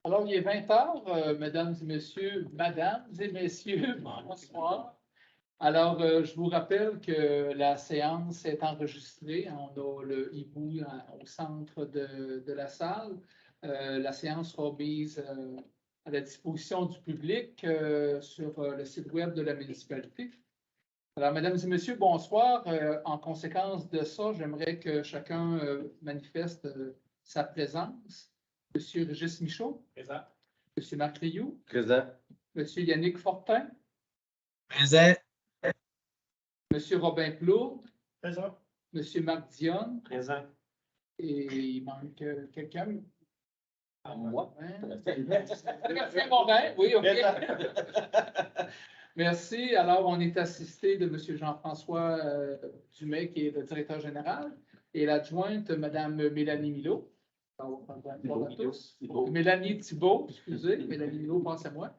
Alors, il est 20 heures, mesdames et messieurs, bonsoir. Alors, je vous rappelle que la séance est enregistrée. On a le hibou au centre de la salle. La séance sera mise à la disposition du public sur le site web de la municipalité. Alors, mesdames et messieurs, bonsoir. En conséquence de ça, j'aimerais que chacun manifeste sa présence. Monsieur Régis Michaud. Présent. Monsieur Marc Rioux. Présent. Monsieur Yannick Fortin. Présent. Monsieur Robin Plourde. Présent. Monsieur Marc Dionne. Présent. Et il manque quelqu'un. Moi. Sébastien Morin, oui, OK. Merci. Alors, on est assisté de monsieur Jean-François Dumais, qui est le directeur général, et l'adjointe, madame Mélanie Milot. Bonjour à tous. Mélanie Thibault, excusez, Mélanie Milot, pense à moi.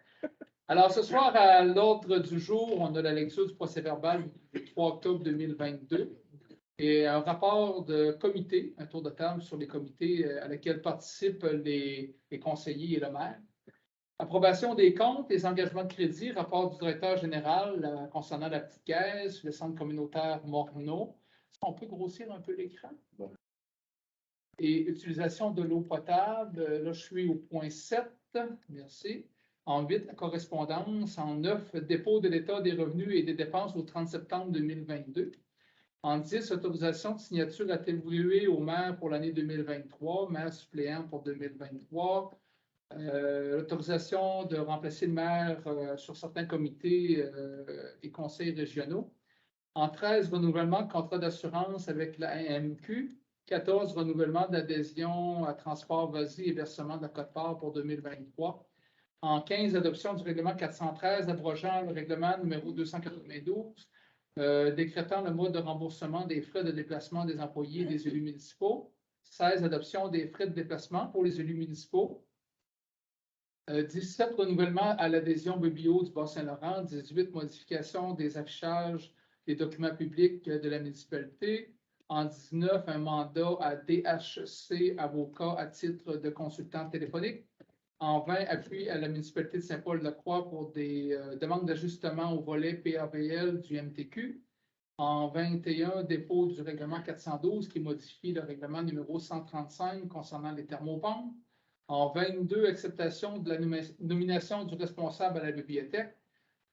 Alors, ce soir, à l'ordre du jour, on a la lecture du procès-verbal du 3 octobre 2022 et un rapport de comité, un tour de table sur les comités à laquelle participent les conseillers et le maire. Approbation des comptes, les engagements de crédit, rapport du directeur général concernant la petite caisse, le centre communautaire Morneau. Est-ce qu'on peut grossir un peu l'écran? Bon. Et utilisation de l'eau potable. Là, je suis au point 7. Merci. En 8, la correspondance. En 9, dépôt de l'état des revenus et des dépenses au 30 septembre 2022. En 10, autorisation de signature attribuée au maire pour l'année 2023, maire suppléant pour 2023. L'autorisation de remplacer le maire sur certains comités et conseils régionaux. En 13, renouvellement de contrat d'assurance avec la AMQ. 14, renouvellement d'adhésion à Transport Vas-y et versement de la quote-part pour 2023. En 15, adoption du règlement 413, abrogeant le règlement numéro 292, décrétant le mode de remboursement des frais de déplacement des employés et des élus municipaux. 16, adoption des frais de déplacement pour les élus municipaux. 17, renouvellement à l'adhésion BBO du Bas-Saint-Laurent. 18, modification des affichages des documents publics de la municipalité. En 19, un mandat à DHC avocat à titre de consultant téléphonique. En 20, appui à la municipalité de Saint-Paul-de-Croix pour des demandes d'ajustement au volet PAVL du MTQ. En 21, dépôt du règlement 412 qui modifie le règlement numéro 135 concernant les thermopompes. En 22, acceptation de la nomination du responsable à la bibliothèque.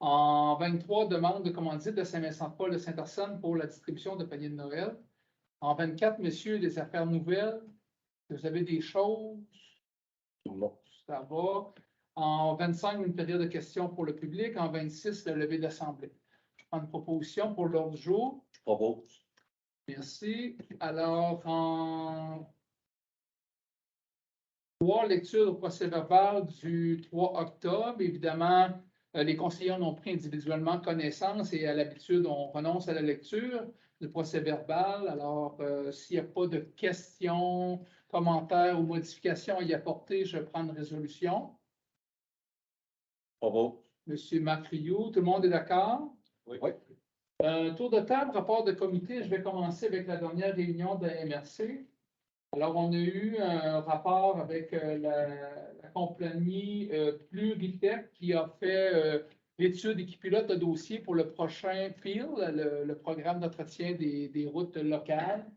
En 23, demande de commandite de Saint-Vincent-de-Paul de Saint-Arsène pour la distribution de paniers de Noël. En 24, messieurs, les affaires nouvelles. Vous avez des choses? Non. Ça va. En 25, une période de questions pour le public. En 26, la levée de l'Assemblée. Je prends une proposition pour l'ordre du jour. Je propose. Merci. Alors, en 3, lecture du procès-verbal du 3 octobre. Évidemment, les conseillers en ont pris individuellement connaissance et à l'habitude, on renonce à la lecture du procès-verbal. Alors, s'il n'y a pas de questions, commentaires ou modifications à y apporter, je prends une résolution. Propose. Monsieur Marc Rioux, tout le monde est d'accord? Oui. Tour de table, rapport de comité. Je vais commencer avec la dernière réunion de la MRC. Alors, on a eu un rapport avec la compagnie Pluritech qui a fait l'étude et qui pilote le dossier pour le prochain PIL, le programme d'entretien des routes locales.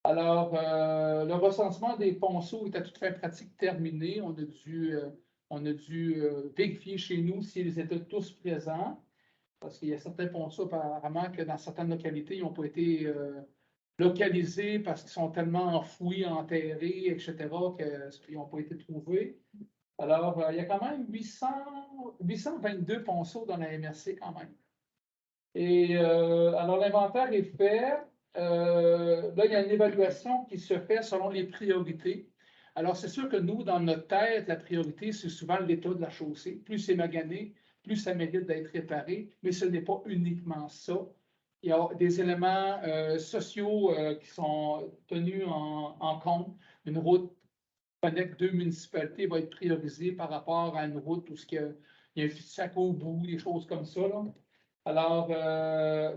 Alors, le recensement des ponceaux est à toute fin pratique terminé. On a dû vérifier chez nous s'ils étaient tous présents, parce qu'il y a certains ponceaux apparemment que dans certaines localités, ils n'ont pas été localisés parce qu'ils sont tellement enfouis, enterrés, etc., qu'ils n'ont pas été trouvés. Alors, il y a quand même 822 ponceaux dans la MRC quand même. Et alors, l'inventaire est fait. Là, il y a une évaluation qui se fait selon les priorités. Alors, c'est sûr que nous, dans notre tête, la priorité, c'est souvent l'état de la chaussée. Plus c'est magané, plus ça mérite d'être réparé, mais ce n'est pas uniquement ça. Il y a des éléments sociaux qui sont tenus en compte. Une route qui connecte deux municipalités va être priorisée par rapport à une route où il y a un sac au bout, des choses comme ça, là. Alors,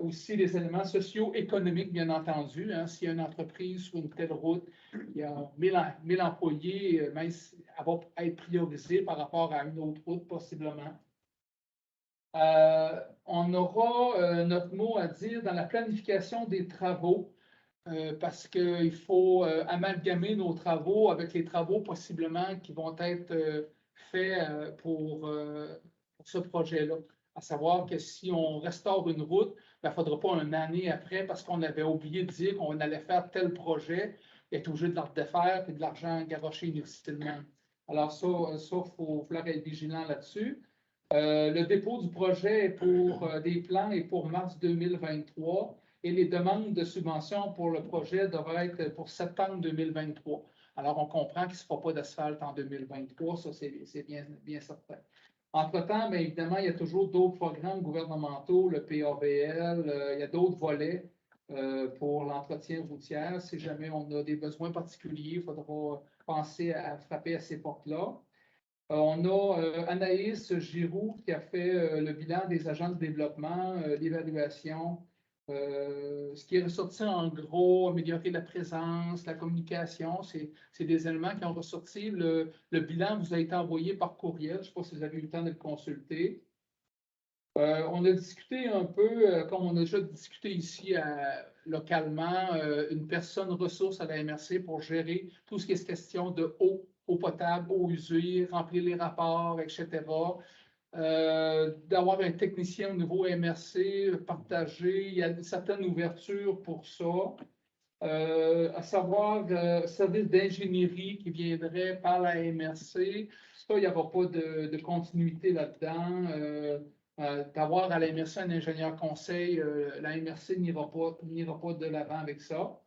aussi les éléments socio-économiques, bien entendu. Hein, s'il y a une entreprise sur une telle route, il y a 1000 employés, mais elle va être priorisée par rapport à une autre route, possiblement. On aura notre mot à dire dans la planification des travaux, parce qu'il faut amalgamer nos travaux avec les travaux possiblement qui vont être faits pour ce projet-là. À savoir que si on restaure une route, il ne faudra pas une année après, parce qu'on avait oublié de dire qu'on allait faire tel projet, être obligé de la redéfaire et de l'argent garoché inutilement. Alors ça, il faut falloir être vigilant là-dessus. Le dépôt du projet pour des plans est pour mars 2023 et les demandes de subvention pour le projet devraient être pour septembre 2023. Alors, on comprend qu'il ne se fera pas d'asphalte en 2023, ça c'est bien certain. Entre-temps, bien évidemment, il y a toujours d'autres programmes gouvernementaux, le PAVL, il y a d'autres volets pour l'entretien routier. Si jamais on a des besoins particuliers, il faudra penser à frapper à ces portes-là. On a Anaïs Giroux qui a fait le bilan des agents de développement, l'évaluation. Ce qui est ressorti en gros, améliorer la présence, la communication, c'est des éléments qui ont ressorti. Le bilan vous a été envoyé par courriel. Je ne sais pas si vous avez eu le temps de le consulter. On a discuté un peu, comme on a déjà discuté ici localement, une personne ressource à la MRC pour gérer tout ce qui est question de eau potable, eau usée, remplir les rapports, etc. D'avoir un technicien au niveau MRC partagé, il y a une certaine ouverture pour ça. À savoir, service d'ingénierie qui viendrait par la MRC, ça, il n'y aura pas de continuité là-dedans. D'avoir à la MRC un ingénieur conseil, la MRC n'ira pas de l'avant avec ça.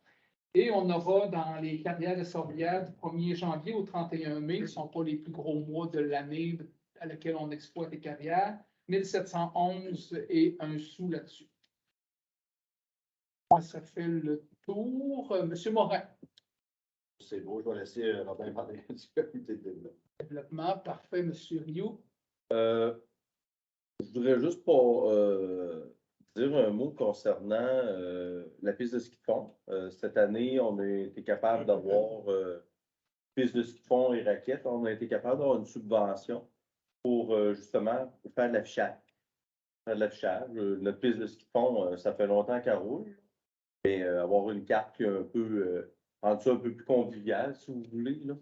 Et on aura dans les carrières de Sorbière du 1er janvier au 31 mai, qui ne sont pas les plus gros mois de l'année à laquelle on exploite les carrières, 1711 et un sou là-dessus. Ça fait le tour. Monsieur Morin. C'est beau, je vais laisser Robin parler du comité de développement. Développement, parfait, Monsieur Rioux. Je voudrais juste pour dire un mot concernant la piste de ski de fond. Cette année, on a été capable d'avoir piste de ski de fond et raquettes. On a été capable d'avoir une subvention pour justement faire de l'affichage. Notre piste de ski de fond, ça fait longtemps qu'elle roule. Mais avoir une carte qui est un peu rendre ça un peu plus convivial, si vous voulez. Là.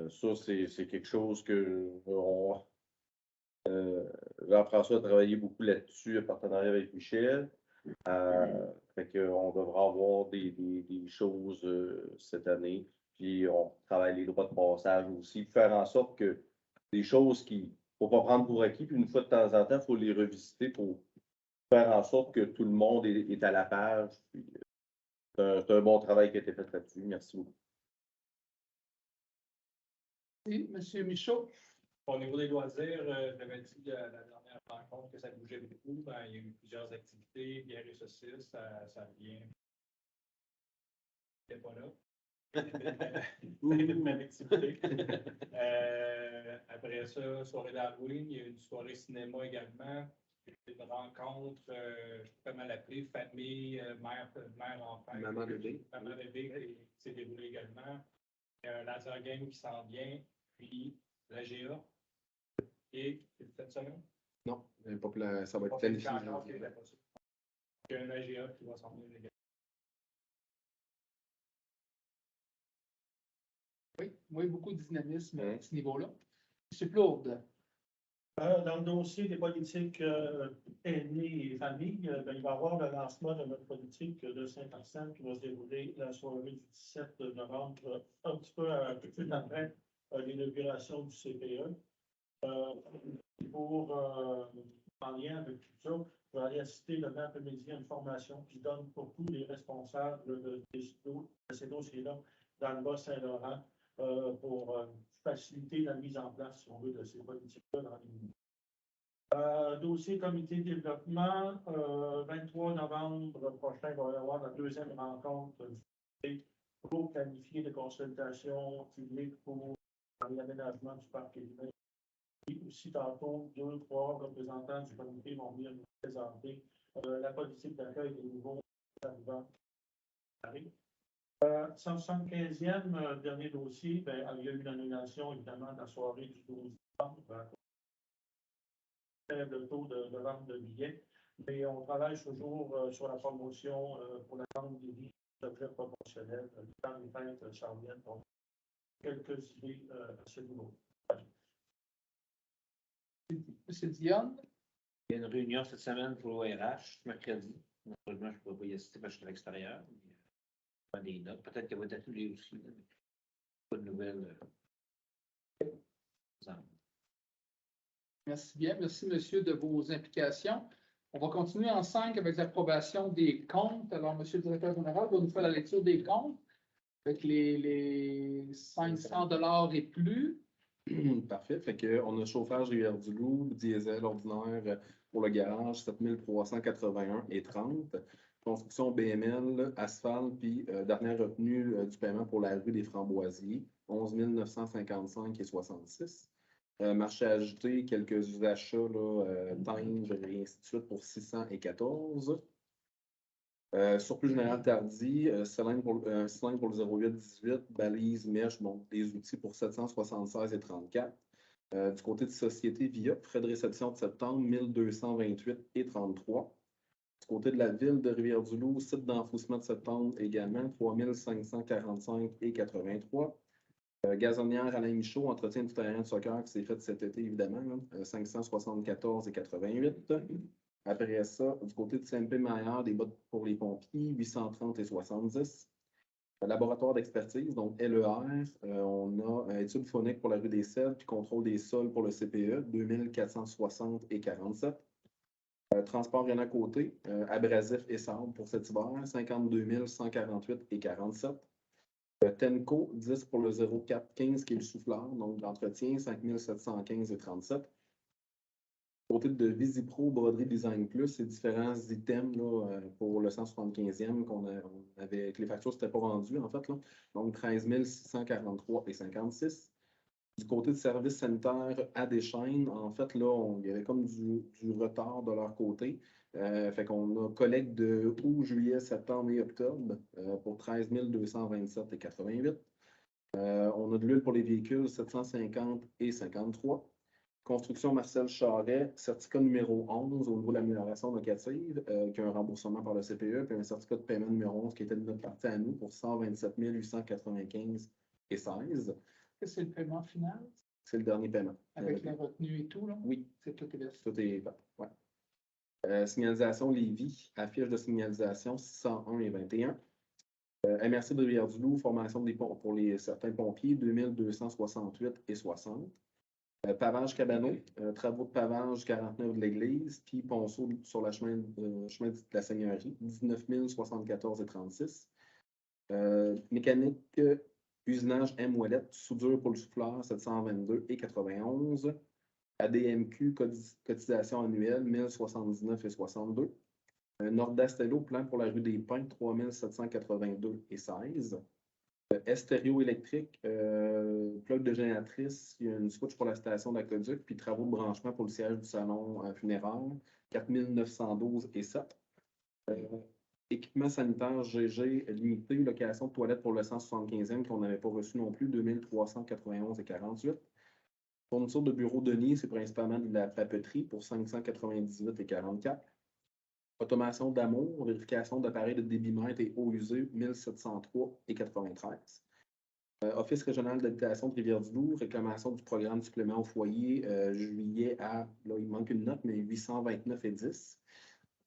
Ça, c'est quelque chose que Jean-François a travaillé beaucoup là-dessus, en partenariat avec Michel. Fait qu'on devra avoir des choses cette année. Puis on travaille les droits de passage aussi, pour faire en sorte que des choses qui ne faut pas prendre pour acquis, puis une fois de temps en temps, il faut les revisiter pour faire en sorte que tout le monde est à la page. Puis, c'est un bon travail qui a été fait là-dessus. Merci beaucoup. Oui, M. Michaud. Au niveau des loisirs, j'avais dit à la dernière rencontre que ça bougeait beaucoup. Ben, il y a eu plusieurs activités, bière et saucisses, ça vient. Je n'étais pas là. Une activité. Après ça, soirée d'Halloween, il y a eu une soirée cinéma également. Une rencontre, je sais pas comment l'appeler, famille, mère-enfant. Maman-bébé. Maman-bébé qui s'est déroulée également. Il y a un laser game qui s'en vient, puis la GA. Et c'est cette semaine? Non, pas pour ça va être planifié. Il y a un AGA qui va s'en venir également. Oui, beaucoup de dynamisme à ce niveau-là. M. Plourde. Dans le dossier des politiques aînés et familles, ben, il va y avoir le lancement de notre politique de 5% qui va se dérouler la soirée du 17 novembre, un petit peu tout après l'inauguration du CPE. En lien avec tout ça, je vais aller assister demain après-midi à une formation qui donne pour tous les responsables de ces dossiers-là dans le Bas-Saint-Laurent pour faciliter la mise en place, si on veut, de ces politiques-là dans les dossier comité de développement, 23 novembre prochain, il va y avoir la deuxième rencontre pour planifier des consultations publiques pour l'aménagement du parc éolienne Et aussi, tantôt, 2-3 représentants du comité vont venir nous présenter la politique d'accueil des nouveaux arrivants à Paris. 175e dernier dossier, ben, il y a eu l'annulation, évidemment, de la soirée du 12 décembre. Faible taux de vente de billets, mais on travaille toujours sur la promotion pour la vente des billets d'objets promotionnels dans les fêtes charliennes. Donc, quelques idées à ce niveau. M. Dionne, Il y a une réunion cette semaine pour l'ORH, mercredi. Malheureusement, je ne pourrais pas y assister parce que je suis à l'extérieur. Pas des notes. Peut-être qu'elle va être annulée aussi. Là, mais pas de nouvelles. merci bien. Merci, monsieur, de vos implications. On va continuer en 5 avec l'approbation des comptes. Alors, monsieur le directeur général va nous faire la lecture des comptes avec les 500 $ et plus. Parfait. Fait qu'on a chauffage Rivière-du-Loup, diesel ordinaire pour le garage, 7 381 et 30. Construction BML, asphalte, puis dernière retenue du paiement pour la rue des Framboisiers, 11 955 et 66. Marché ajouté, quelques achats, Tinge et ainsi de suite pour 614. Surplus général tardi, cylindre pour le 08-18, balise, mèche, donc des outils pour 776 et 34. Du côté de Société Via, frais de réception de septembre, 1228 et 33. Du côté de la ville de Rivière-du-Loup, site d'enfouissement de septembre également, 3545 et 83. Gazonnière Alain Michaud, entretien du terrain de soccer qui s'est fait cet été, évidemment, 574 et 88. Après ça, du côté de CMP Maillard, des bottes pour les pompiers, 830 et 70. Laboratoire d'expertise, donc LER, on a étude phonique pour la rue des Cèdres, puis contrôle des sols pour le CPE, 2460 et 47. Transport rien à côté, abrasif et sable pour cet hiver, 52 148 et 47. Tenco, 10 pour le 0415 qui est le souffleur, donc d'entretien, 5 715 et 37. Côté de Visipro, Broderie Design Plus, c'est différents items là, pour le 175e qu'on avait, que les factures ne s'étaient pas rendues, en fait. Là. Donc, 13 643 et 56. Du côté de services sanitaires à des chaînes, en fait, là, il y avait comme du retard de leur côté. Fait qu'on a collecte de août, juillet, septembre et octobre pour 13 227 et 88. On a de l'huile pour les véhicules, 750 et 53. Construction Marcel Charret, certificat numéro 11 au niveau de l'amélioration locative, qui a un remboursement par le CPE, puis un certificat de paiement numéro 11 qui était de notre partie à nous pour 127 895 et 16. C'est le paiement final? C'est le dernier paiement. Avec la retenue et tout, là? Oui. C'est tout est versé. Tout est ouais. Signalisation Lévis, affiche de signalisation 601 et 21. MRC de Rivière-du-Loup, formation pour certains pompiers, 2268 et 60. Pavage Cabano, travaux de pavage 49 de l'église, puis ponceau sur le chemin de la Seigneurie, 19 074 et 36. Mécanique, usinage M-Ouellette, soudure pour le souffleur, 722 et 91. ADMQ, cotisation annuelle, 1079 et 62. Nordastello, plan pour la rue des Pins, 3782 et 16. Stéréo électrique, plug de génératrice, il y a une switch pour la station d'aqueduc, puis travaux de branchement pour le siège du salon funéraire, 4912 et 7. Équipement sanitaire GG limité, location de toilettes pour le 175e qu'on n'avait pas reçu non plus, 2391 et 48. Fourniture de bureau de nid, c'est principalement de la papeterie pour 598 et 44. Automation d'amour, vérification d'appareils de débitmètre et eau usée, 1703 et 93. Office régional d'habitation de Rivière-du-Loup, réclamation du programme supplément au foyer, juillet à, là il manque une note, mais 829 et 10.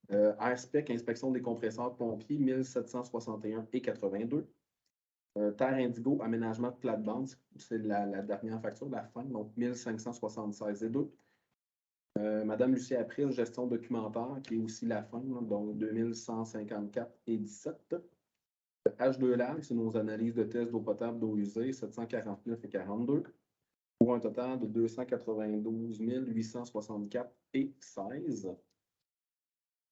AirSpec, inspection des compresseurs pompiers, 1761 et 82. Terre Indigo, aménagement de plate-bande, c'est la dernière facture de la fin, donc 1576 et 2. Madame Lucie April, gestion documentaire, qui est aussi la fin, donc 2154 et 17. H2Lab, c'est nos analyses de tests d'eau potable, d'eau usée, 749 et 42. Pour un total de 292 864 et 16.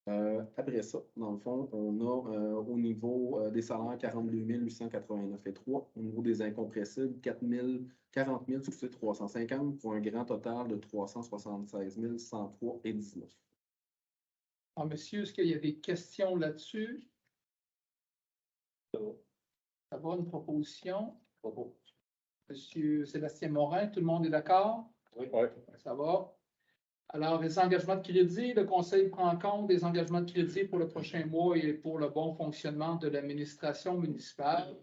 Après ça, dans le fond, on a au niveau des salaires 42 889,3. Au niveau des incompressibles, 40 350 pour un grand total de 376 103,19. Alors, monsieur, est-ce qu'il y a des questions là-dessus? Ça va, une proposition? Monsieur Sébastien Morin, tout le monde est d'accord? Oui. Ça va. Alors, les engagements de crédit, le Conseil prend en compte des engagements de crédit pour le prochain mois et pour le bon fonctionnement de l'administration municipale.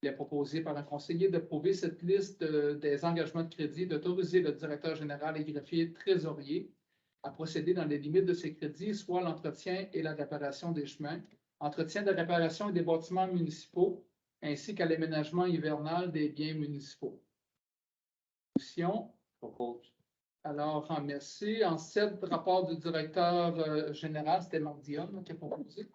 Il est proposé par un conseiller d'approuver cette liste des engagements de crédit, d'autoriser le directeur général et greffier trésorier à procéder dans les limites de ces crédits, soit l'entretien et la réparation des chemins, entretien de réparation et des bâtiments municipaux, ainsi qu'à l'aménagement hivernal des biens municipaux. Position. Propose. Alors, merci. En 7, rapport du directeur général, c'était Marc Dionne qui a proposé.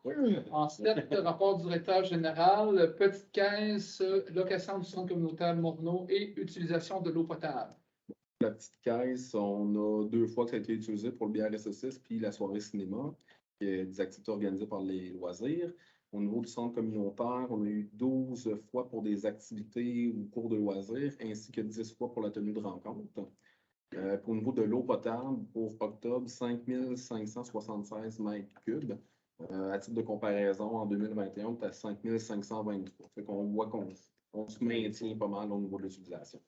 En 7, rapport du directeur général, petite caisse, location du centre communautaire Morneau et utilisation de l'eau potable. La petite caisse, on a 2 fois que ça a été utilisé pour le BRSS puis la soirée cinéma, qui est des activités organisées par les loisirs. Au niveau du centre communautaire, on a eu 12 fois pour des activités ou cours de loisirs, ainsi que 10 fois pour la tenue de rencontre. Au niveau de l'eau potable, pour octobre, 5 576 mètres cubes. À titre de comparaison, en 2021, on est à 5 523. Fait qu'on voit qu'on se maintient pas mal au niveau de l'utilisation.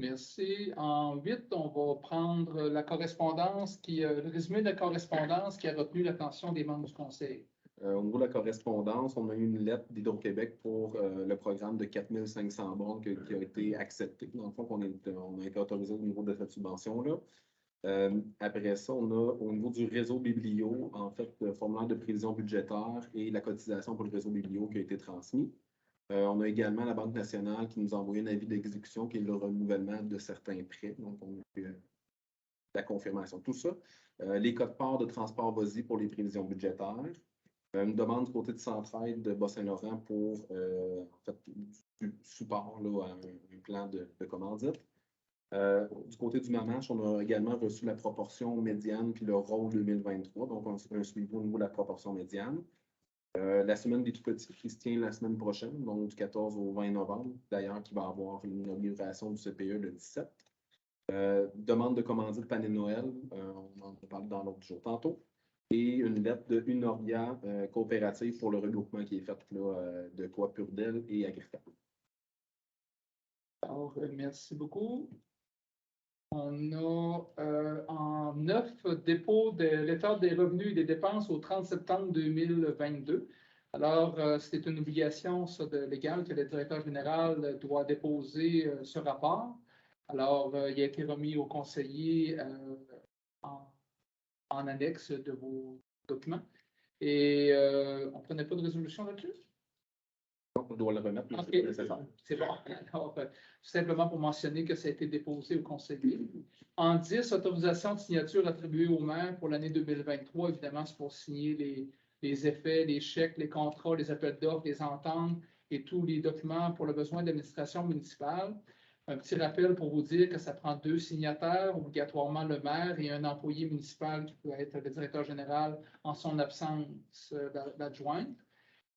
Merci. En 8, on va prendre la correspondance, le résumé de la correspondance qui a retenu l'attention des membres du Conseil. Au niveau de la correspondance, on a eu une lettre d'Hydro-Québec pour le programme de 4 500 bornes qui a été accepté. Dans le fond, on a été autorisé au niveau de cette subvention-là. Après ça, on a au niveau du réseau Biblio, en fait, le formulaire de prévision budgétaire et la cotisation pour le réseau Biblio qui a été transmis. On a également la Banque nationale qui nous a envoyé un avis d'exécution qui est le renouvellement de certains prêts. Donc, on a eu la confirmation de tout ça. Les codes-parts de transport VOSI pour les prévisions budgétaires. Une demande du côté de Centraide de Bas-Saint-Laurent pour en fait, du support là, à un plan de commandite. Du côté du Mamache, on a également reçu la proportion médiane puis le rôle 2023, donc un suivi au niveau de la proportion médiane. La semaine des tout-petits qui se tient la semaine prochaine, donc du 14 au 20 novembre, d'ailleurs, qui va avoir une inauguration du CPE le 17. Demande de commandite panier de Noël, on en parle dans l'autre jour tantôt. Et une lettre de Unoria coopérative pour le regroupement qui est fait là, de Coipurdel et Agricole. Alors, merci beaucoup. On a en 9 dépôt de l'état des revenus et des dépenses au 30 septembre 2022. Alors, c'est une obligation ça, légale que le directeur général doit déposer ce rapport. Alors, il a été remis au conseiller en annexe de vos documents. Et on ne prenait pas de résolution là-dessus? On doit le remettre. Okay. C'est bon. Alors, simplement pour mentionner que ça a été déposé au conseiller. En 10, autorisation de signature attribuée au maire pour l'année 2023. Évidemment, c'est pour signer les effets, les chèques, les contrats, les appels d'offres, les ententes et tous les documents pour le besoin de l'administration municipale. Un petit rappel pour vous dire que ça prend 2 signataires, obligatoirement le maire et un employé municipal qui peut être le directeur général en son absence d'adjointe.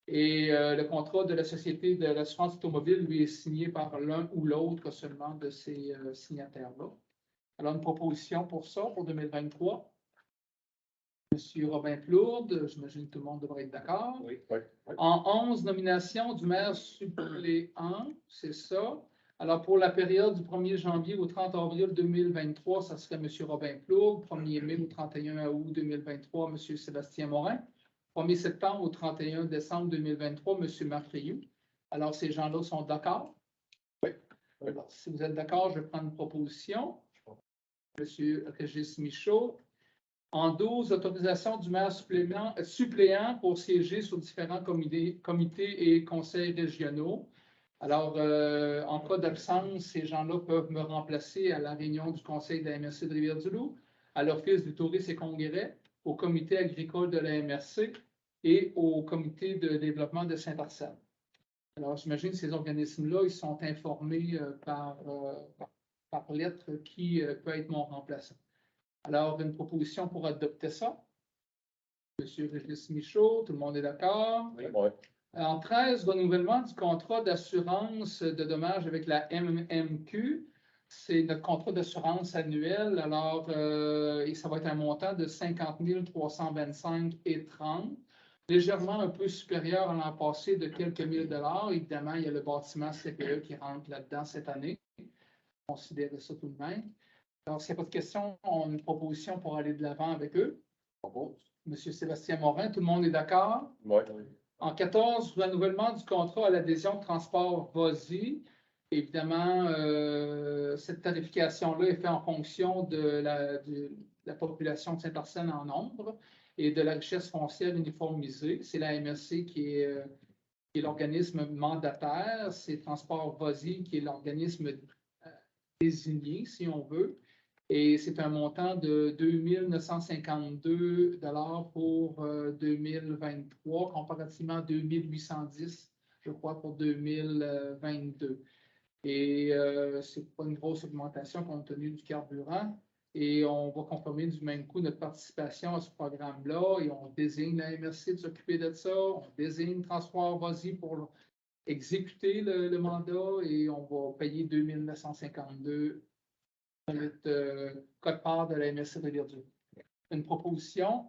Et le contrat de la Société de l'assurance automobile, lui, est signé par l'un ou l'autre seulement de ces signataires-là. Alors, une proposition pour ça, pour 2023. Monsieur Robin Plourde, j'imagine que tout le monde devrait être d'accord. Oui. En 11, nomination du maire suppléant, c'est ça. Alors, pour la période du 1er janvier au 30 avril 2023, ça serait M. Robin Plourde. 1er mai au 31 août 2023, M. Sébastien Morin. 1er septembre au 31 décembre 2023, M. Marc Rioux. Alors, ces gens-là sont d'accord? Oui. Alors, si vous êtes d'accord, je vais prendre une proposition. M. Régis Michaud. En 12, autorisation du maire suppléant pour siéger sur différents comités et conseils régionaux. Alors, en cas d'absence, ces gens-là peuvent me remplacer à la réunion du conseil de la MRC de Rivière-du-Loup, à l'Office du tourisme et congrès, au comité agricole de la MRC et au comité de développement de Saint-Arsène. Alors, j'imagine que ces organismes-là, ils sont informés par lettre qui peut être mon remplaçant. Alors, une proposition pour adopter ça. Monsieur Régis Michaud, tout le monde est d'accord? Ouais. En 13, renouvellement du contrat d'assurance de dommages avec la MMQ. C'est notre contrat d'assurance annuel. Alors, et ça va être un montant de 50 325,30 $, légèrement un peu supérieur à l'an passé de quelques mille dollars. Évidemment, il y a le bâtiment CPE qui rentre là-dedans cette année. Considérez ça tout de même. Alors, s'il n'y a pas de questions, on a une proposition pour aller de l'avant avec eux. Monsieur Sébastien Morin, tout le monde est d'accord? Ouais. En 14, renouvellement du contrat à l'adhésion de transport VOSI. Évidemment, cette tarification-là est faite en fonction de la population de Saint-Arsène en nombre et de la richesse foncière uniformisée. C'est la MRC qui est l'organisme mandataire. C'est Transport VOSI qui est l'organisme désigné, si on veut. Et c'est un montant de 2 952 $ pour 2023, comparativement à 2 810, je crois, pour 2022. Et ce n'est pas une grosse augmentation compte tenu du carburant. Et on va confirmer du même coup notre participation à ce programme-là. Et on désigne la MRC de s'occuper de ça. On désigne Transport VOSI pour exécuter le mandat. Et on va payer 2 952 $ notre code-part de la MRC de Verdun. Une proposition.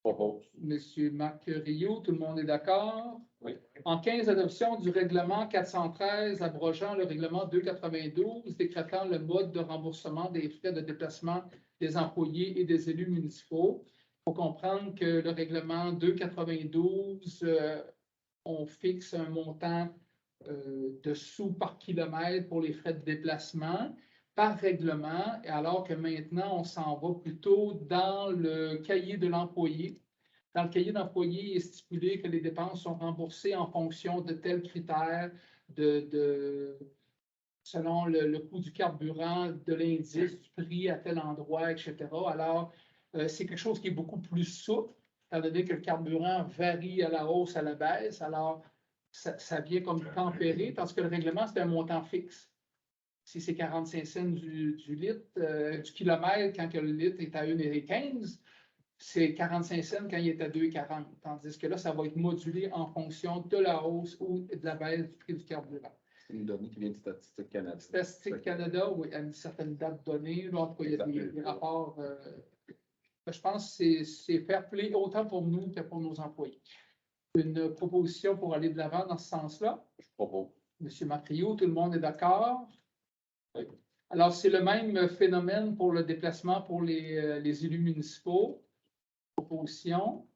Propose. Monsieur Marc Rio, tout le monde est d'accord? Oui. En 15, adoption du règlement 413 abrogeant le règlement 292 décrétant le mode de remboursement des frais de déplacement des employés et des élus municipaux. Il faut comprendre que le règlement 292, on fixe un montant de sous par kilomètre pour les frais de déplacement par règlement, alors que maintenant, on s'en va plutôt dans le cahier de l'employé. Dans le cahier d'employé, il est stipulé que les dépenses sont remboursées en fonction de tels critères, selon le coût du carburant, de l'indice, du prix à tel endroit, etc. Alors, c'est quelque chose qui est beaucoup plus souple, étant donné que le carburant varie à la hausse, à la baisse. Alors, ça vient comme tempérer, parce que le règlement, c'est un montant fixe. Si c'est 45 cents du litre, du kilomètre, quand le litre est à 1,15 $, c'est 45 cents quand il est à 2,40 $. Tandis que là, ça va être modulé en fonction de la hausse ou de la baisse du prix du carburant. C'est une donnée qui vient de Statistique Canada. Statistique Canada, oui, à une certaine date donnée. Là, en tout cas, il y a des rapports. Je pense que c'est fair play autant pour nous que pour nos employés. Une proposition pour aller de l'avant dans ce sens-là. Je propose. Monsieur Macrio, tout le monde est d'accord? Oui. Alors, c'est le même phénomène pour le déplacement pour les élus municipaux. Proposition.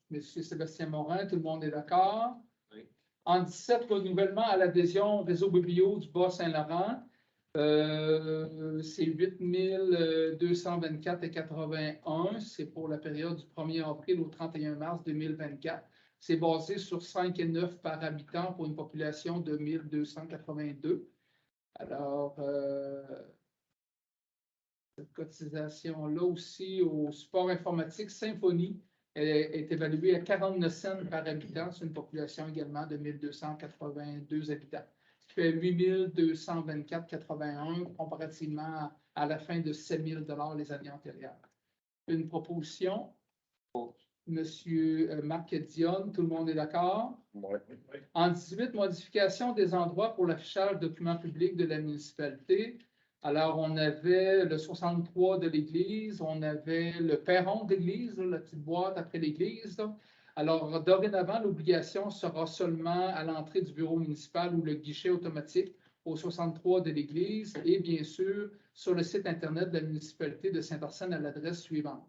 Monsieur Sébastien Morin, tout le monde est d'accord? Oui. En 17, renouvellement à l'adhésion au réseau Biblio du Bas-Saint-Laurent. C'est 8 224,81. C'est pour la période du 1er avril au 31 mars 2024. C'est basé sur 5,9 par habitant pour une population de 1282. Alors, cette cotisation-là aussi au support informatique Symphonie est évaluée à 49 cents par habitant sur une population également de 1282 habitants. Ce qui fait 8 224,81 comparativement à la fin de 7 000 $ les années antérieures. Une proposition. Monsieur Marc Dion, tout le monde est d'accord? Oui. En 18, modification des endroits pour l'affichage de documents publics de la municipalité. Alors, on avait le 63 de l'église, on avait le perron de l'église, la petite boîte après l'église. Alors, dorénavant, l'obligation sera seulement à l'entrée du bureau municipal ou le guichet automatique au 63 de l'église et bien sûr sur le site Internet de la municipalité de Saint-Arsène à l'adresse suivante.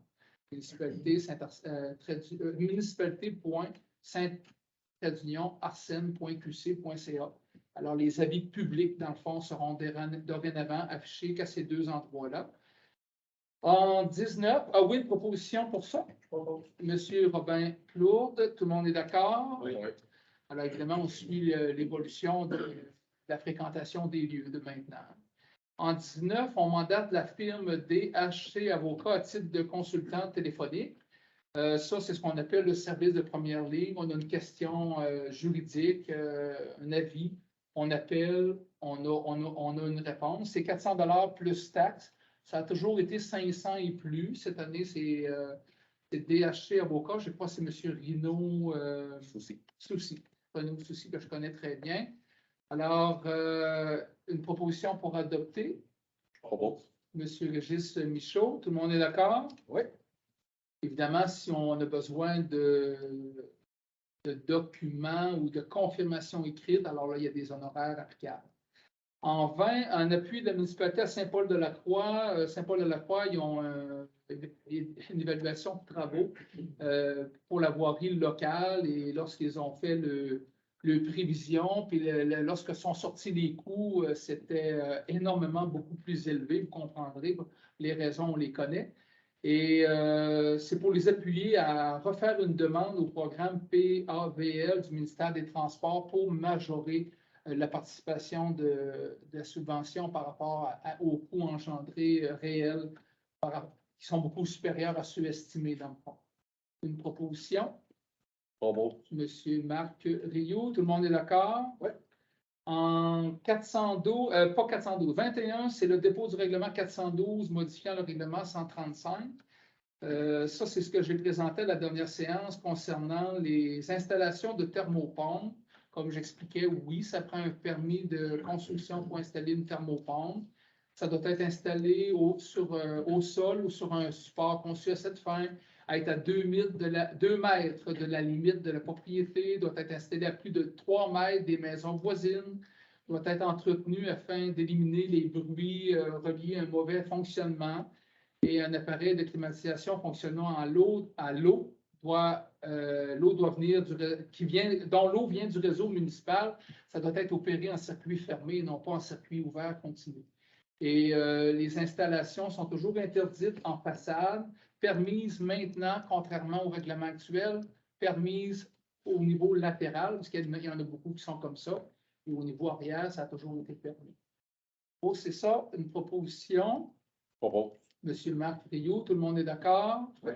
municipalité.saint-arsène.qc.ca. Alors, les avis publics, dans le fond, seront dorénavant affichés qu'à ces deux endroits-là. En 19, oui, une proposition pour ça. Monsieur Robin Plourde, tout le monde est d'accord? Oui. Alors, évidemment, on suit l'évolution de la fréquentation des lieux de maintenant. En 19, on mandate la firme DHC Avocats à titre de consultant téléphonique. Ça, c'est ce qu'on appelle le service de première ligne. On a une question juridique, un avis. On appelle, on a une réponse. C'est 400 $ plus taxes. Ça a toujours été 500 et plus. Cette année, c'est DHC Avocat. Je crois que c'est M. Rino Soucy. Renaud Soucy, que je connais très bien. Alors, une proposition pour adopter. M. Régis Michaud, tout le monde est d'accord? Oui. Évidemment, si on a besoin de documents ou de confirmation écrite, alors là, il y a des honoraires applicables. En 20, en appui de la municipalité à Saint-Paul-de-la-Croix, Saint-Paul-de-la-Croix, ils ont une évaluation de travaux pour la voirie locale et lorsqu'ils ont fait le prévision, puis lorsque sont sortis les coûts, c'était énormément beaucoup plus élevé, vous comprendrez, les raisons, on les connaît. Et c'est pour les appuyer à refaire une demande au programme PAVL du ministère des Transports pour majorer la participation de la subvention par rapport aux coûts engendrés réels qui sont beaucoup supérieurs à ceux estimés dans le fond. Une proposition. Monsieur Marc Rioux, tout le monde est d'accord? Oui. En 412, pas 412, 21, c'est le dépôt du règlement 412 modifiant le règlement 135. Ça, c'est ce que j'ai présenté à la dernière séance concernant les installations de thermopompe. Comme j'expliquais, oui, ça prend un permis de construction pour installer une thermopompe. Ça doit être installé au sol ou sur un support conçu à cette fin, à être à 2 mètres de la limite de la propriété, doit être installé à plus de 3 mètres des maisons voisines, doit être entretenu afin d'éliminer les bruits reliés à un mauvais fonctionnement. Et un appareil de climatisation fonctionnant à l'eau doit venir dont l'eau vient du réseau municipal, ça doit être opéré en circuit fermé, non pas en circuit ouvert continu. Et les installations sont toujours interdites en façade, permises maintenant, contrairement au règlement actuel, permises au niveau latéral, parce qu'il y en a beaucoup qui sont comme ça, et au niveau arrière, ça a toujours été permis. Oh, c'est ça, une proposition. Monsieur Marc Rioux, tout le monde est d'accord? Oui.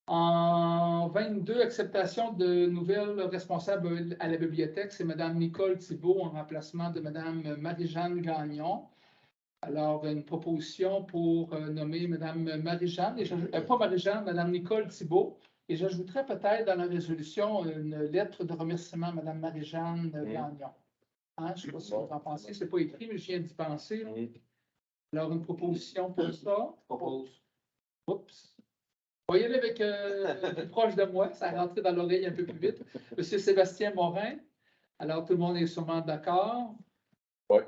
En 22, acceptation de nouvelles responsables à la bibliothèque, c'est Mme Nicole Thibault en remplacement de Mme Marie-Jeanne Gagnon. Alors, une proposition pour nommer Mme Marie-Jeanne, pas Marie-Jeanne, Mme Nicole Thibault. Et j'ajouterais peut-être dans la résolution une lettre de remerciement à Mme Marie-Jeanne Gagnon. Hein, je ne sais pas si vous en pensez, ce n'est pas écrit, mais je viens d'y penser. Alors, une proposition pour ça. Propose. Oups. On va y aller avec plus proche de moi, ça a rentré dans l'oreille un peu plus vite. Monsieur Sébastien Morin. Alors, tout le monde est sûrement d'accord. Oui.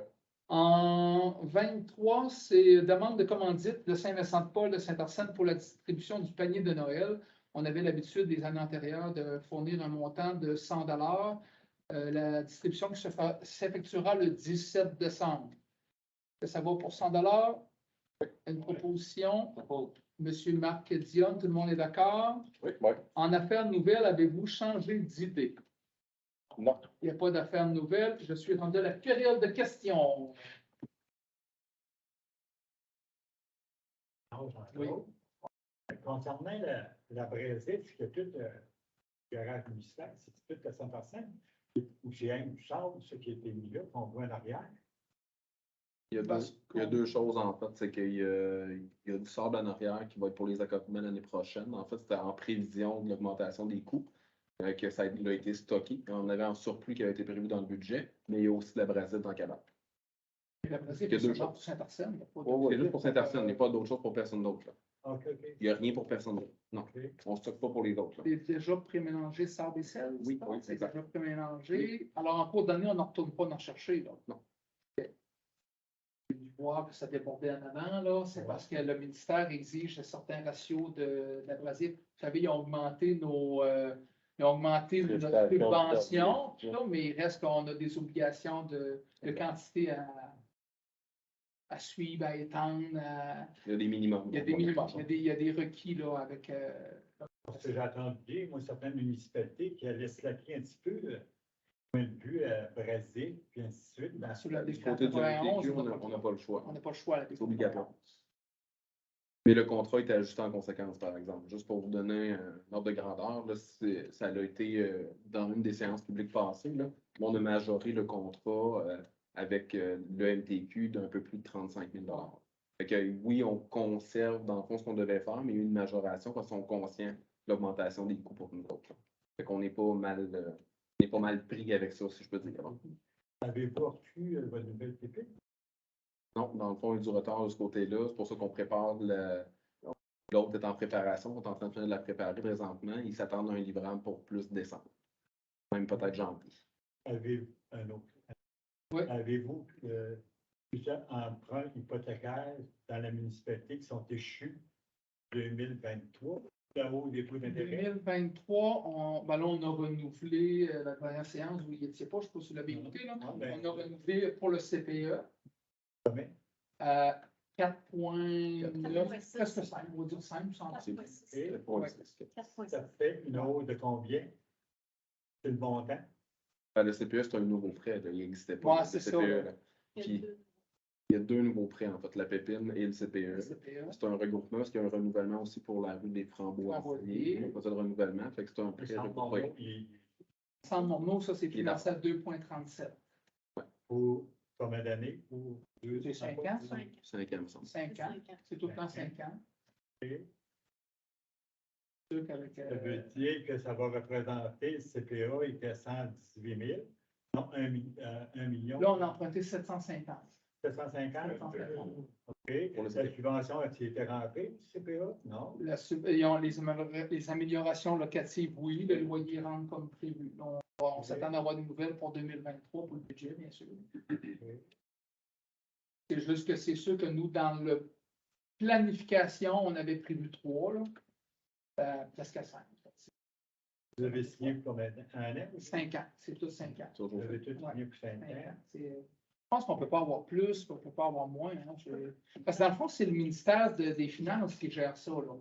En 23, c'est demande de commandite de Saint-Vincent-de-Paul de Saint-Arsène pour la distribution du panier de Noël. On avait l'habitude des années antérieures de fournir un montant de 100 $. La distribution qui s'effectuera le 17 décembre. Ça vaut pour 100 $. Une proposition. Monsieur Marc Dion, tout le monde est d'accord? Oui. En affaires nouvelles, avez-vous changé d'idée? Non. Il n'y a pas d'affaires nouvelles. Je suis rendu à la période de questions. Oui. Concernant la Brésil, c'est tout le garage municipal, c'est tout à Saint-Arsène, où j'ai un char, ce qui a été mis là, qu'on voit en arrière. Il y a deux choses en fait, c'est qu'il y a du sable en arrière qui va être pour les accotements l'année prochaine. En fait, c'était en prévision de l'augmentation des coûts que ça a été stocké. On avait un surplus qui avait été prévu dans le budget, mais il y a aussi de la brasette dans la cabane. La Brésil, Il y a deux c'est choses. pour Saint-Arsène. C'est juste pour Saint-Arsène, il n'y a pas d'autre chose pour personne d'autre. Okay. Il n'y a rien pour personne d'autre. Non. On ne stocke pas pour les autres. C'est déjà prémélangé sable et sel? Oui, c'est exact. déjà prémélangé. Oui. Alors, en cours d'année, on n'en retourne pas en chercher. Là. Non. J'ai dû voir que ça débordait en avant, là. C'est parce que le ministère exige certains ratios de la Brésil. Vous savez, ils ont augmenté notre subvention, mais il reste qu'on a des obligations de quantité à suivre, à étendre. Il y a des minimums. Il y a des minimums. Il y a des requis là, avec. Parce que j'ai entendu, moi, certaines municipalités qui allaient slacker un petit peu, point de vue Brésil, puis ainsi de suite. Sur la Du côté du MTQ, on n'a pas le choix. On n'a pas le choix. C'est obligatoire. Mais le contrat est ajusté en conséquence, par exemple. Juste pour vous donner un ordre de grandeur, là, ça a été dans une des séances publiques passées. Là, on a majoré le contrat avec le MTQ d'un peu plus de 35 000 $. Fait que oui, on conserve dans le fond ce qu'on devait faire, mais il y a eu une majoration parce qu'on est conscient de l'augmentation des coûts pour nous autres. Là. Fait qu'on n'est pas mal pris avec ça, si je peux dire. Avez-vous reçu votre nouvelle TP? Non, dans le fond, il y a du retard de ce côté-là. C'est pour ça qu'on prépare l'autre est en préparation. On est en train de finir de la préparer présentement. Ils s'attendent à un livrable pour plus décembre. Même peut-être janvier. Avez-vous un autre? Oui. Avez-vous plusieurs emprunts hypothécaires dans la municipalité qui sont échus 2023? Là-haut des taux d'intérêt? 2023, là, on a renouvelé la dernière séance, vous n'y étiez pas, je ne sais pas si vous l'avez écouté, là. Ah, ben. On a renouvelé pour le CPE Combien? 4,9, presque 5, on va dire 5, 100. Et Ouais. ça fait une hausse de combien? C'est le montant? Le CPE, c'est un nouveau prêt. Là. Il n'existait pas. Ouais, le c'est ça, CPE, là. là. Puis, il y a 2 nouveaux prêts, en fait, la Pépine et le CPE. Le CPE. C'est un regroupement parce qu'il y a un renouvellement aussi pour la rue des Framboisiers. Framboisiers. Il n'y a pas ça de renouvellement, fait que c'est un prêt regroupé. Centre Morneau, ça, c'est financé à 2,37. Pour combien d'années? Pour C'est 5 ans? 5 ans, il me semble. 5 ans. C'est tout le temps 5 ans. Et Sûr qu'avec, ça veut dire que ça va représenter, le CPA était 118 000, non, 1 million. là, on a emprunté 750. 750? 750. OK. Pour le La subvention a-t-il été rentrée du CPA? Non. Ils ont les améliorations locatives, oui, le loyer rentre comme prévu. On s'attend à avoir des nouvelles pour 2023 pour le budget, bien sûr. C'est juste que c'est sûr que nous, dans le planification, on avait prévu 3, là, presque à 5. Vous avez signé pour combien? Un an? 5 ans, c'est tout 5 ans. Vous avez tout signé pour 5 5 ans. ans. Je pense qu'on ne peut pas avoir plus, on ne peut pas avoir moins. Hein. Parce que dans le fond, c'est le ministère des Finances qui gère ça. Là. Le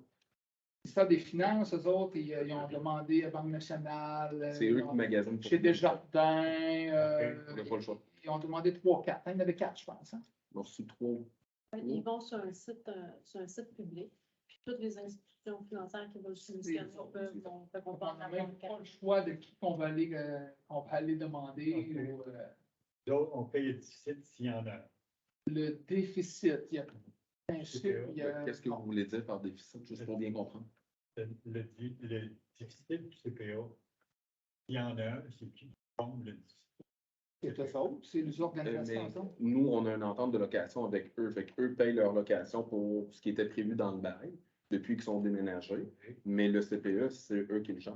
ministère des Finances, eux autres, ils ont demandé à la Banque nationale. C'est eux qui magasinent. pour Chez nous. Desjardins. On n'a pas le choix. Ils ont demandé 3, 4. Il y en avait 4, je pense. Hein? On a reçu 3. Ils vont sur un site public, puis toutes les institutions financières qui veulent soumissionner peuvent On voir n'a la même pas le choix de qui on va aller demander. Ok. D'autres, on paye le déficit s'il y en a. Le déficit, il y a un chiffre, il y a. Qu'est-ce que vous voulez dire par déficit, juste pour bien comprendre? Le déficit du CPA, s'il y en a un, c'est qui tombe le déficit? C'est eux autres, c'est les organisations. Mais ça. nous, on a une entente de location avec eux. Fait qu'eux payent leur location pour ce qui était prévu dans le bail depuis qu'ils sont déménagés. Mais le CPE, c'est eux qui le gèrent.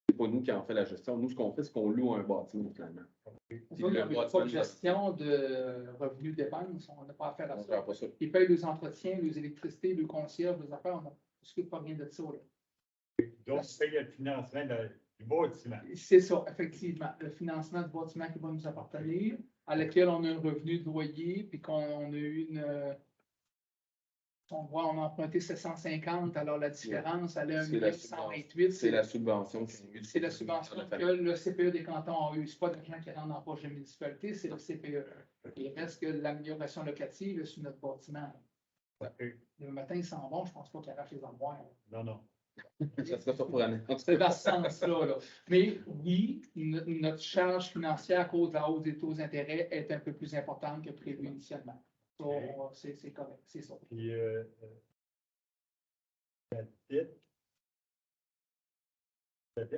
C'est pas nous qui en fait la gestion. Nous, ce qu'on fait, c'est qu'on loue un bâtiment, finalement. Il n'y a pas de gestion de revenus dépenses, on n'a pas affaire à On ne ça. gère pas ça. Ils payent les entretiens, les électricités, les concierges, les affaires, on n'a pas rien de ça. Là. Donc, on paye le financement du bâtiment. C'est ça, effectivement. Le financement du bâtiment qui va nous appartenir, à laquelle on a un revenu de loyer, puis qu'on a eu on voit, on a emprunté 750, alors la différence, elle est 1,128. C'est la subvention. C'est la subvention que le CPE des cantons a eu. Ce n'est pas l'argent qui rentre dans la poche de la municipalité, c'est le CPE. Il reste que l'amélioration locative est sur notre bâtiment. Le matin, ils s'en vont, je ne pense pas qu'ils arrachent les armoires. Non, non. Ça serait surprenant. C'est dans ce sens-là. Là. Mais oui, notre charge financière à cause de la hausse des taux d'intérêt est un peu plus importante que prévu initialement. C'est correct, c'est ça. Puis, la dette.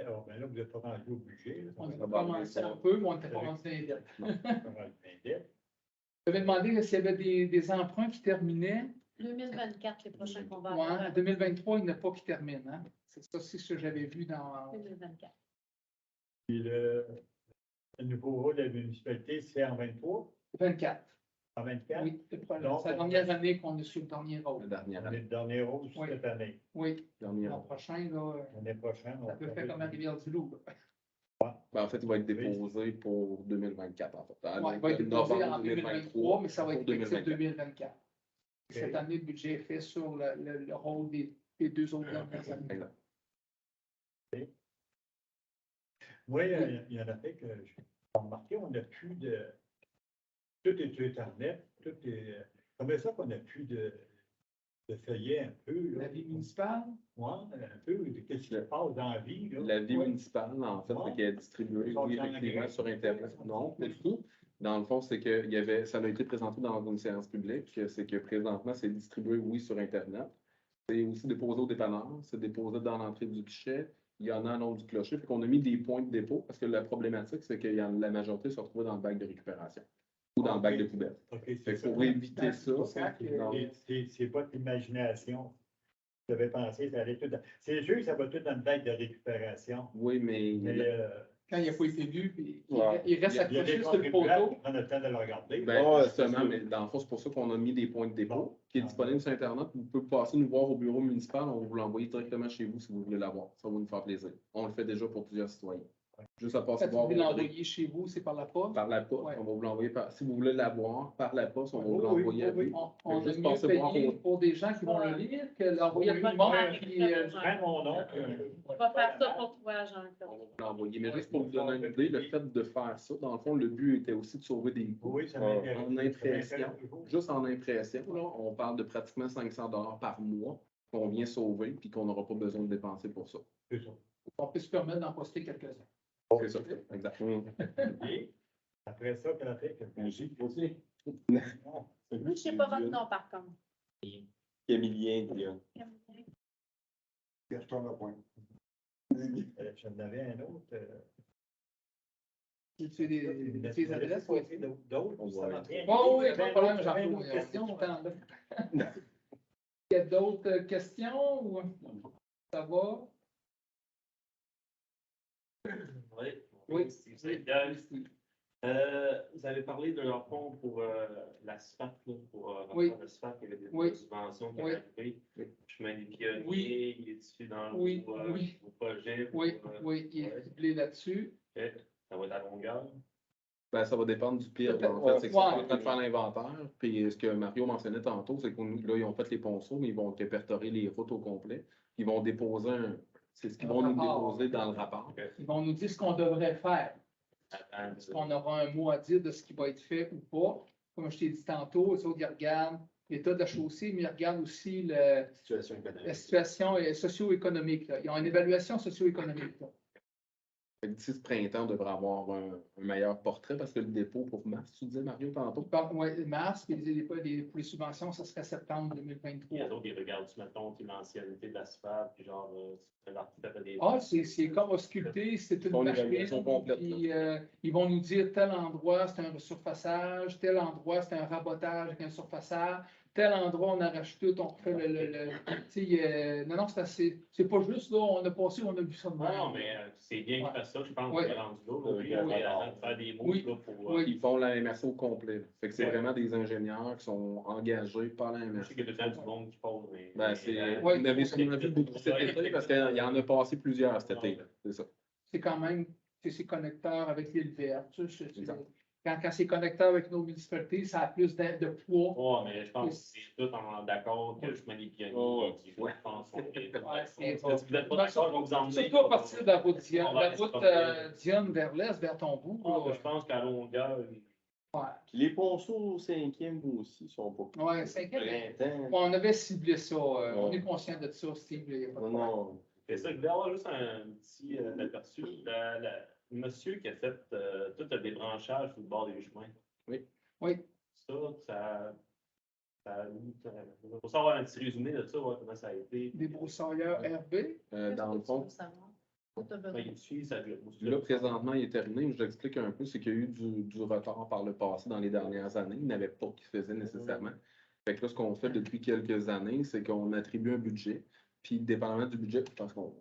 Alors, ben là, vous n'êtes pas rendu au budget. Là, On a commencé un peu, mais on n'était pas rendu dans les dettes. dettes. Je vais demander s'il y avait des emprunts qui terminaient. 2024, les prochains qu'on va Ouais, avoir. en 2023, il n'y en a pas qui terminent. Hein? C'est ça, c'est ce que j'avais vu dans 2024. Puis, le nouveau rôle de la municipalité, c'est en 23, 24. en 24. Oui, c'est Donc, la dernière année qu'on est sur le dernier La rôle. dernière On est année. le dernier rôle Oui. cette année. Oui, Dernière l'an année. prochain, là, L'année prochaine, on ça peut va faire comme la Rivière-du-Loup. Ben, en fait, il va être déposé pour 2024, en fait. Ouais, il va être déposé Novembre en 2023, mais ça va être pour effectif 2024. 2024. Cette année, le budget est fait sur le rôle des 2 autres dernières années. Exact. Moi, il y en a fait que j'ai remarqué, on n'a plus de. Tout est sur Internet, tout est. Comment ça qu'on n'a plus de feuillet un peu? Là? La vie municipale, Ouais, un peu, qu'est-ce qui se passe dans la vie? Là? La vie Ouais. municipale, en fait, Ouais. qui est distribuée, Ils sont oui, en effectivement, anglais. sur Internet. Non, pas du tout. Dans le fond, c'est que ça a été présenté dans une séance publique, c'est que présentement, c'est distribué, oui, sur Internet. C'est aussi déposé au dépanneur, c'est déposé dans l'entrée du guichet. Il y en a un nom du clocher. Fait qu'on a mis des points de dépôt parce que la problématique, c'est que la majorité se retrouve dans le bac de récupération ou dans le bac de poubelle. OK, Fait c'est que ça. pour éviter ça, C'est pas de l'imagination. J'avais pensé, ça allait tout dans... C'est sûr que ça va tout dans le bac de récupération. oui, mais Quand il n'a pas été vu, puis Ouais. il reste Il y a des accroché sur le contribuables poteau. qui prennent le temps de le regarder. ben, Ouais, justement, c'est ça. mais dans le fond, c'est pour ça qu'on a mis des points de dépôt Bon. qui est disponible sur Internet. Vous pouvez passer nous voir au bureau municipal, on va vous l'envoyer directement chez vous si vous voulez l'avoir. Ça va nous faire plaisir. On le fait déjà pour plusieurs citoyens. Juste à passer Quand tu voir veux l'envoyer chez vous, c'est par la poste. par la poste. Ouais. On va vous l'envoyer si vous voulez l'avoir par la poste, on va vous Oui, l'envoyer à oui, vous. On Juste a mieux passer voir payé au- pour des gens qui vont le lire que l'envoyer à Oui, tout le oui, monde. oui. Puis, Prends mon nom. On va faire ça pour toi, Jean-Claude. On va vous l'envoyer. Mais juste pour vous donner une idée, le fait de faire ça, dans le fond, le but était aussi de sauver des coûts. Oui, ça Ouais. m'intéresse. En Ça m'intéresse impression, toujours. juste en impression, là, on parle de pratiquement 500 $ par mois qu'on vient sauver puis qu'on n'aura pas besoin de dépenser pour ça. C'est ça. on peut se permettre d'en poster quelques-uns. C'est ça, exact. Et après ça, quand fait que Aussi. Moi, je ne sais pas votre nom, par contre. Camillien, Dion. Gaston Lapointe. J'en avais un autre. C'est des adresses. Oui, d'autres, ça va bien. Bon, oui, pas de problème, J'avais une Jean-Claude. autre question. Il y a d'autres questions ou ça va? Oui. Oui. Vous avez parlé d'un fonds pour l'asphalte, là, pour Oui. refaire l'asphalte, il y avait des Oui. subventions qui Oui. avaient arrivé. Chemin des Pionniers, Oui. il est issu dans Oui, vos, oui. vos projets. Oui, vos, oui, il est ouais. ciblé là-dessus. Ok. Ça va être à longueur. Ben, ça va dépendre du pire. En Ouais. fait, c'est qu'ils sont en train de faire l'inventaire. Puis ce que Mario mentionnait tantôt, c'est qu'ils ont fait les ponceaux, mais ils vont répertorier les routes au complet. Ils vont déposer c'est ce qu'ils Un vont nous rapport. déposer dans le rapport. Ils vont nous dire ce qu'on devrait faire. Attends, Est-ce qu'on aura un mot à dire de ce qui va être fait ou pas? Comme je t'ai dit tantôt, ils regardent l'état de la chaussée, mais ils regardent aussi Situation économique. la situation socio-économique. Là. Ils ont une évaluation socio-économique. là. Fait que d'ici ce printemps, on devrait avoir un meilleur portrait parce que le dépôt pour mars, tu disais, Mario, tantôt. Ouais, mars, puis pour les subventions, ça serait septembre il y 2023. a d'autres, ils regardent, mettons, l'ancienneté de l'asphalte, puis genre, c'est parti de des. Ah, c'est comme ausculter, c'est Ils font une l'évaluation machine, complète, puis ils vont nous dire tel endroit c'est un resurfaçage, tel endroit c'est un rabotage avec un surfaçage, tel endroit on arrache tout, on refait tu sais, non, c'est assez, c'est pas juste là, on a passé, on a vu ça de même. Non, mais c'est bien qu'ils fassent ça, je pense, Ouais. qu'on est rendu là. Oui, Puis, oui. avant de faire des mots Oui. là, pour. Oui. Ils font la MRC au complet. là. Fait que c'est Ouais. vraiment des ingénieurs qui sont engagés par la Je sais MRC. qu'il y a tout le temps du monde qui pose. Mais, Ben, c'est, Ouais. vous avez sûrement vu beaucoup cet été parce qu'il y en a passé plusieurs cet été. là. C'est ça. C'est quand même, c'est connecteurs avec l'île verte. Exact. Quand c'est connecteur avec nos municipalités, ça a plus de poids. Ouais, mais je pense que c'est tout en d'accord que je mets les pionniers. Ouais. Puis je pense qu'on est. c'est Si vous n'êtes pas d'accord, je vais vous emmener. Surtout à partir de la route Dionne, On va aller Dionne vers l'est, vers Tombeau. Ah, je pense qu'à longueur, Puis les ponceaux au 5e aussi sont pas Ouais, 5e. printemps. On avait ciblé ça. On Ouais. est conscient de ça, Steve. Il y a pas de Non, problème. non. c'est ça, je voulais avoir juste un petit aperçu. Le monsieur qui a fait tout le débranchage sur le bord des chemins. Oui. Ça. Il faut savoir un petit résumé de ça, voir comment ça a été. Des broussailleurs RB. Dans le fond, Ben, il suit, ça dure. là, présentement, il est terminé. Je l'explique un peu, c'est qu'il y a eu du retard par le passé dans les dernières années. Il n'avait pas qu'il faisait nécessairement. Fait que là, ce qu'on fait depuis quelques années, c'est qu'on attribue un budget. Puis, dépendamment du budget, parce qu'on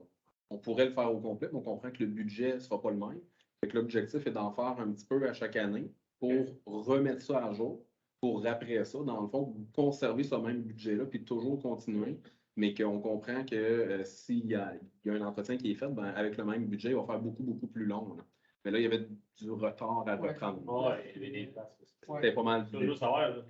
pourrait le faire au complet, mais on comprend que le budget ne sera pas le même. Fait que l'objectif est d'en faire un petit peu à chaque année pour remettre ça à jour, pour après ça, dans le fond, conserver ce même budget-là, puis toujours continuer, mais qu'on comprend que s'il y a un entretien qui est fait, ben, avec le même budget, il va faire beaucoup, beaucoup plus long. Là. Mais là, il y avait du retard à Ouais. reprendre. Ouais, il y avait des places. Ouais. C'était pas mal Je l'idée. veux savoir, là.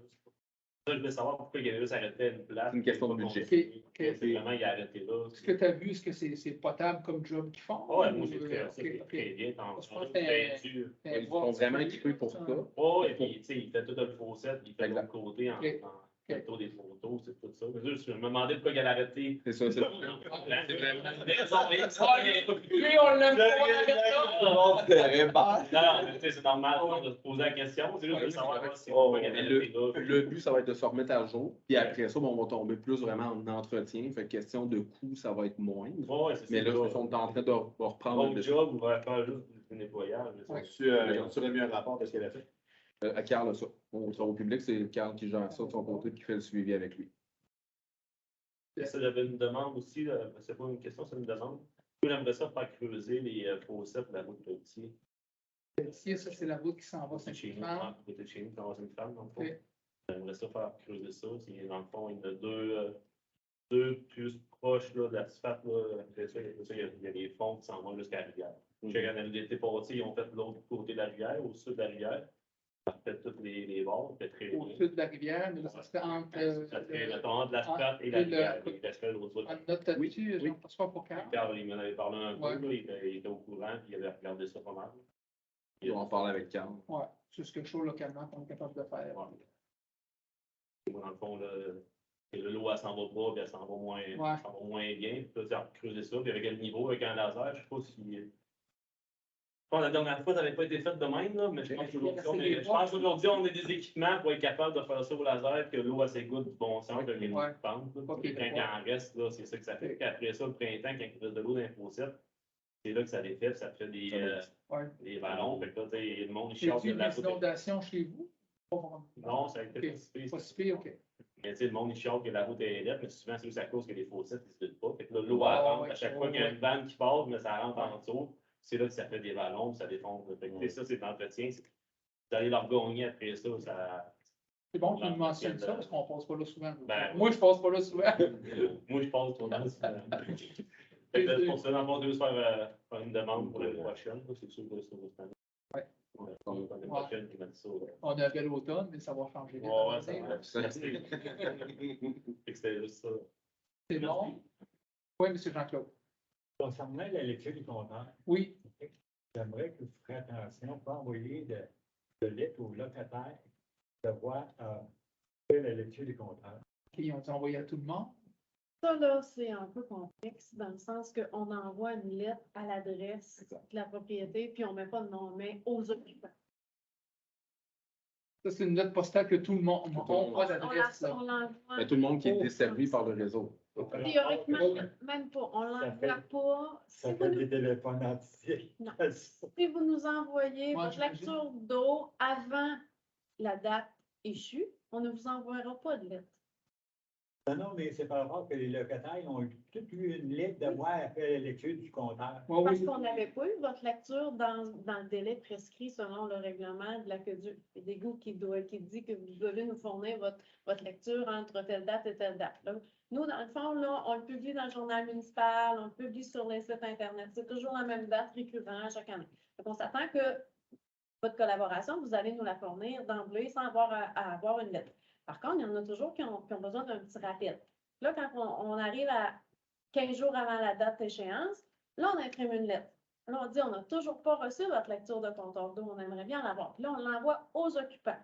Ça, je voulais savoir pourquoi il avait juste arrêté à une place. C'est une question de Pas budget. continué. Ok. C'est vraiment, il a arrêté là. Est-ce que tu as vu, est-ce que c'est potable comme job qu'ils font? Ouais, moi, j'ai Ou, fait ok. très bien. Tant Je pense que c'est- dur. c'est Ils sont vraiment équipés pour ça. Ouais, et puis, tu sais, il fait tout le faucet, puis il fait de l'autre côté en. Ok. photos, des photos, c'est tout ça. Mais je me demandais pourquoi elle a arrêté. C'est ça, c'est C'est vraiment une raison. Lui, on l'aime pas. Non, mais tu sais, c'est normal de se poser la question. C'est juste de savoir si pourquoi elle a arrêté là. Le but, ça va être de se remettre à jour. Puis après ça, on va tomber plus vraiment en entretien. Fait que question de coût, ça va être moindre. Ouais, c'est Mais ça. là, on est en train de reprendre Bon le job, on va faire juste du nettoyage. Tu as mis un rapport de ce qu'elle a fait? à Carl, ça. Au public, c'est Carl qui gère ça de son côté qui fait le suivi avec lui. Ça, j'avais une demande aussi, c'est pas une question, c'est une demande. J'aimerais ça faire creuser les fossés de la route de Petit. Ici, ça, c'est la route qui s'en va C'est chez nous, Saint-Femme. à côté de chez nous, dans une femme, dans le fond. Ok. J'aimerais ça faire creuser ça. Dans le fond, il y en a deux plus proches là, de l'asphalte. Après ça, il y a des fonds qui s'en vont jusqu'à la rivière. Chaque année, l'été passé, ils ont fait l'autre côté de la rivière, au sud de la rivière. Ils ont fait tous les bords. Au sud de la rivière, mais là, ça serait entre. Ça serait le temps de l'asphalte et la rivière. Il restait l'autre bout. En note là-dessus, j'en passe pas pour Carl. Carl, il m'en avait parlé un peu, Ouais. là, il était au courant, puis il avait regardé ça pas mal. On va en parler avec Carl. Ouais, c'est quelque chose localement qu'on est capable de faire. Dans le fond, le lot, elle s'en va pas, puis elle s'en va moins, Ouais. elle s'en va moins bien. Puis là, tu as creusé ça, puis avec le niveau, avec un laser, je sais pas si. Je pense que la dernière fois, ça n'avait pas été fait de même, là, mais je pense qu'aujourd'hui, on a des équipements pour être capable de faire ça au laser, que l'eau, elle s'égoutte du bon sens, que les Ouais. pentes. Ok, Quand il en reste, là, c'est ça que ça fait. Puis après ça, le printemps, quand il reste de l'eau dans les fossette, c'est là que ça les fait, puis ça fait Ouais. des ballons. Fait que là, tu sais, le monde, il Y chiale a-t-il de la des inondations chez vous? Pas vraiment. Non, ça a été Ok. pas si pire. Pas si pire, ok. Mais tu sais, le monde, il chiale que la route est lettre, mais souvent, c'est juste à cause que les fossettes, ils se doutent pas. Fait que là, l'eau, elle Ah, rentre. ouais, À chaque ouais, fois qu'il y a ouais. une vanne qui passe, mais ça rentre en dessous. C'est là que ça fait des ballons, puis ça défonce. Fait que, tu sais, ça, c'est l'entretien. Vous allez leur gagner après ça, ça. C'est bon que tu nous mentionnes ça parce qu'on passe pas là souvent. Ben, Moi, je passe pas là souvent. Moi, je pense trop dans le Fait que c'est pour ça, dans le fond, je vais faire une demande pour l'année prochaine. C'est sûr que c'est cette année. Ouais. L'année prochaine, qui m'a dit ça. Ouais, On a un bel automne, mais ça va changer. vite, ouais, à ça venir. va. Merci. Fait que c'était juste ça. C'est bon? Oui, M. Jean-Claude. Concernant la lecture du compteur, Oui. j'aimerais que vous ferez attention, pas envoyer de lettres aux locataires de voir faire la lecture du compteur. Ils ont envoyé à tout le monde. Ça, là, c'est un peu complexe dans le sens qu'on envoie une lettre à l'adresse de la propriété, puis on ne met pas de nom, on met aux occupants. Ça, c'est une lettre postale que tout le monde le monde. envoie d'adresse. là. On l'envoie. Mais tout le monde qui est desservi par le réseau. Théoriquement, même pas. On l'envoie pas. Ça fait des téléphones entiers. Non. Si vous nous envoyez Moi, votre lecture d'eau avant la date échue, on ne vous envoiera pas de lettre. Non, mais c'est par rapport que les locataires ont toute eu une lettre de voir après la lecture du compteur. Oui, Parce oui. qu'on n'avait pas eu votre lecture dans le délai prescrit selon le règlement de l'aqueduc et d'égout qui dit que vous devez nous fournir votre lecture entre telle date et telle date. Là, nous, dans le fond, là, on le publie dans le journal municipal, on le publie sur les sites Internet. C'est toujours la même date récurrente chaque année. Donc, on s'attend que votre collaboration, vous allez nous la fournir d'emblée sans avoir à avoir une lettre. Par contre, il y en a toujours qui ont besoin d'un petit rappel. Là, quand on arrive à 15 jours avant la date d'échéance, là, on imprime une lettre. Là, on dit, on n'a toujours pas reçu votre lecture de compteur d'eau, on aimerait bien l'avoir. Puis là, on l'envoie aux occupants.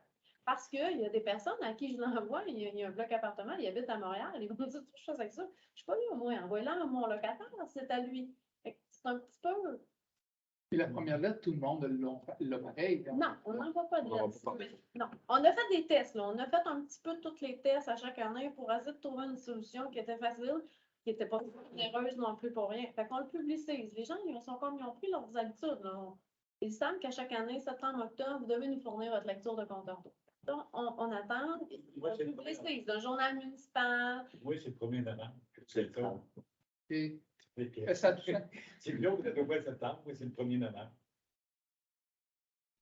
Parce qu'il y a des personnes à qui je l'envoie, il y a un bloc appartement, il habite à Montréal, ils vont dire, je fais avec ça. Je ne suis pas lui, au moins, envoie-la à mon locataire, c'est à lui. Fait que c'est un petit peu. Puis la première lettre, tout le monde l'a pareil. Non, on n'envoie pas de On lettre. n'envoie pas. Non, on a fait des tests, là. On a fait un petit peu tous les tests à chaque année pour essayer de trouver une solution qui était facile, qui n'était pas onéreuse non plus pour rien. Fait qu'on le publicise. Les gens, ils sont comme ils ont pris leurs habitudes, là. Ils savent qu'à chaque année, septembre, octobre, vous devez nous fournir votre lecture de compteur d'eau. Donc, on attend, on publicise le journal municipal. Oui, c'est le 1er novembre. C'est le cas. Et C'est l'autre, c'est pas septembre, oui, c'est le 1er novembre.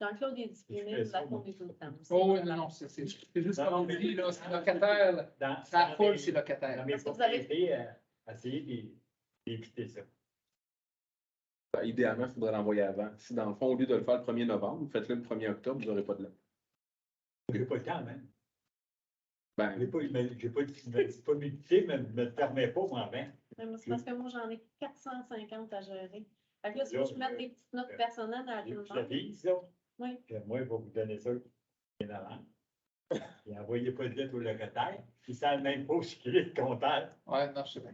Jean-Claude est Je disponible, fais ça, la moi. cour est tout le temps. Oh oui, non, c'est juste comme on dit, là, c'est locataire. Là. Dans Ça foule, c'est dans locataire. mes Est-ce que vous avez- propriétés, essayer d'éviter ça. Ben, idéalement, il faudrait l'envoyer avant. Si dans le fond, au lieu de le faire le 1er novembre, faites-le le 1er octobre, vous n'aurez pas de lettre. J'ai pas le temps, même. Ben, J'ai pas de disponibilité, mais ne me permet pas moi-même. C'est parce que moi, j'en ai 450 à gérer. Fait que là, si je mets des petites notes personnelles à tout le Je la monde. vis, ça. Oui. Puis moi, je vais vous donner ça bien avant. Il n'envoyait pas de lettre au locataire. Puis ça n'a même pas au secret de comptable. Ouais, non, je sais pas.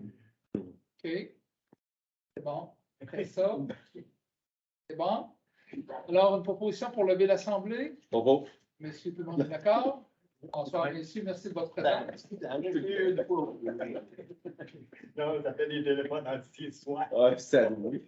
OK. C'est bon. Après ça, c'est bon. Alors, une proposition pour lever l'Assemblée. Bon. Messieurs, tout le monde est d'accord? Bonsoir, messieurs. Merci de votre présence. Non, ça fait des téléphones entiers ce soir. Ouais, salut.